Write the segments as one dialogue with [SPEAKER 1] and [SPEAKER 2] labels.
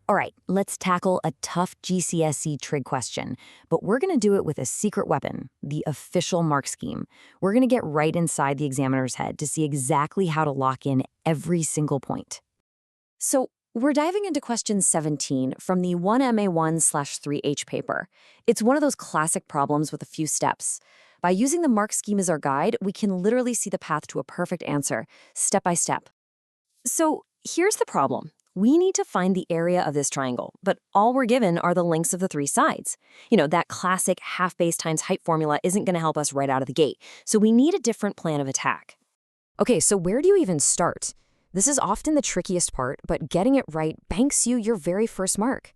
[SPEAKER 1] All right, let's tackle a tough GCSE trig question, but we're going to do it with a secret weapon, the official mark scheme. We're going to get right inside the examiner's head to see exactly how to lock in every single point. So we're diving into question 17 from the 1MA1/3H paper. It's one of those classic problems with a few steps. By using the mark scheme as our guide, we can literally see the path to a perfect answer, step by step. So here's the problem. We need to find the area of this triangle, but all we're given are the lengths of the three sides. That classic half base times height formula isn't going to help us right out of the gate, so we need a different plan of attack.
[SPEAKER 2] Okay, so where do you even start? This is often the trickiest part, but getting it right banks you your very first mark.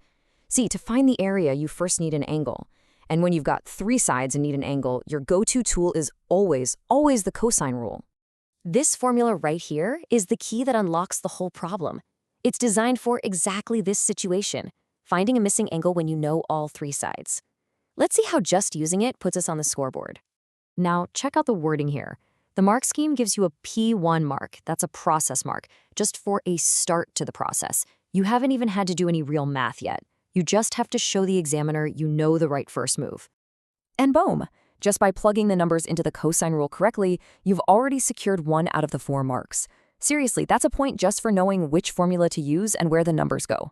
[SPEAKER 2] See, to find the area, you first need an angle. And when you've got three sides and need an angle, your go-to tool is always the cosine rule. This formula right here is the key that unlocks the whole problem. It's designed for exactly this situation, finding a missing angle when you know all three sides. Let's see how just using it puts us on the scoreboard. Now, check out the wording here. The mark scheme gives you a P1 mark, that's a process mark, just for a start to the process. You haven't even had to do any real math yet. You just have to show the examiner you know the right first move. And boom! Just by plugging the numbers into the cosine rule correctly, you've already secured 1 out of the 4 marks. Seriously, that's a point just for knowing which formula to use and where the numbers go.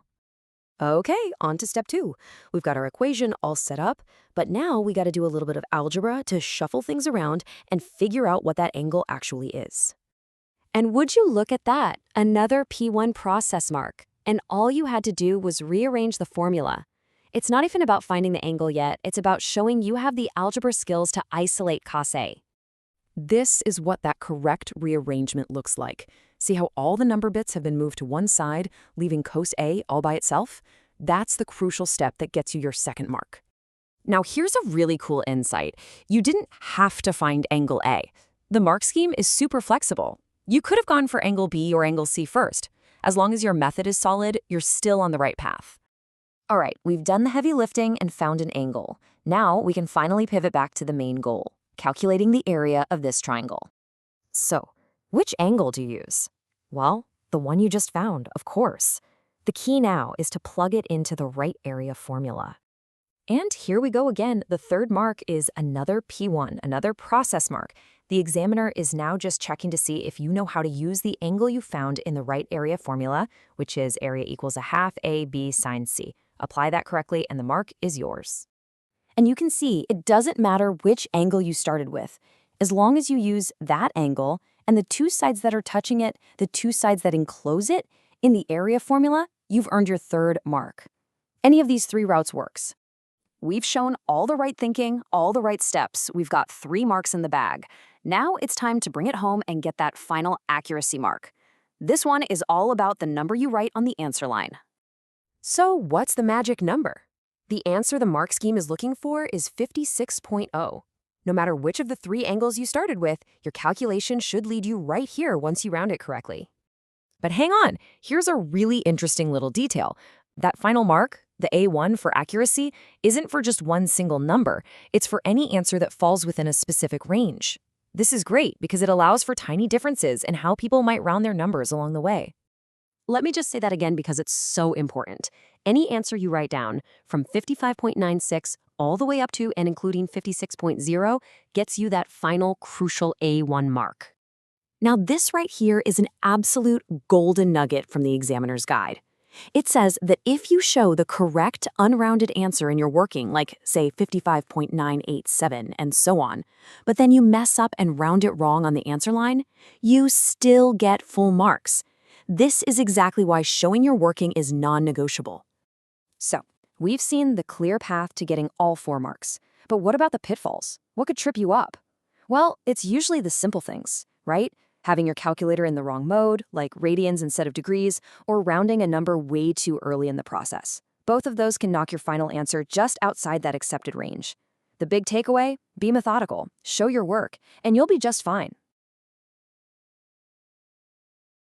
[SPEAKER 3] Okay, on to step 2. We've got our equation all set up, but now we got to do a little bit of algebra to shuffle things around and figure out what that angle actually is. And would you look at that, another P1 process mark, and all you had to do was rearrange the formula. It's not even about finding the angle yet, it's about showing you have the algebra skills to isolate cos A.
[SPEAKER 2] This is what that correct rearrangement looks like. See how all the number bits have been moved to one side, leaving cos A all by itself? That's the crucial step that gets you your second mark. Now here's a really cool insight. You didn't have to find angle A. The mark scheme is super flexible. You could have gone for angle B or angle C first. As long as your method is solid, you're still on the right path. All right, we've done the heavy lifting and found an angle. Now we can finally pivot back to the main goal, calculating the area of this triangle. So, which angle do you use? Well, the one you just found, of course. The key now is to plug it into the right area formula. And here we go again. The third mark is another P1, another process mark. The examiner is now just checking to see if you know how to use the angle you found in the right area formula, which is area equals a half AB sine C. Apply that correctly and the mark is yours. And you can see it doesn't matter which angle you started with. As long as you use that angle and the two sides that are touching it, the two sides that enclose it, in the area formula, you've earned your third mark. Any of these 3 routes works. We've shown all the right thinking, all the right steps. We've got 3 marks in the bag. Now it's time to bring it home and get that final accuracy mark. This one is all about the number you write on the answer line.
[SPEAKER 3] So what's the magic number? The answer the mark scheme is looking for is 56.0. No matter which of the 3 angles you started with, your calculation should lead you right here once you round it correctly. But hang on, here's a really interesting little detail. That final mark, the A1 for accuracy, isn't for just one single number. It's for any answer that falls within a specific range. This is great because it allows for tiny differences in how people might round their numbers along the way.
[SPEAKER 1] Let me just say that again because it's so important. Any answer you write down, from 55.96 all the way up to and including 56.0, gets you that final crucial A1 mark. Now this right here is an absolute golden nugget from the examiner's guide. It says that if you show the correct unrounded answer in your working, like say 55.987 and so on, but then you mess up and round it wrong on the answer line, you still get full marks. This is exactly why showing your working is non-negotiable. So, we've seen the clear path to getting all 4 marks. But what about the pitfalls? What could trip you up? Well, it's usually the simple things, right? Having your calculator in the wrong mode, like radians instead of degrees, or rounding a number way too early in the process. Both of those can knock your final answer just outside that accepted range. The big takeaway? Be methodical, show your work, and you'll be just fine.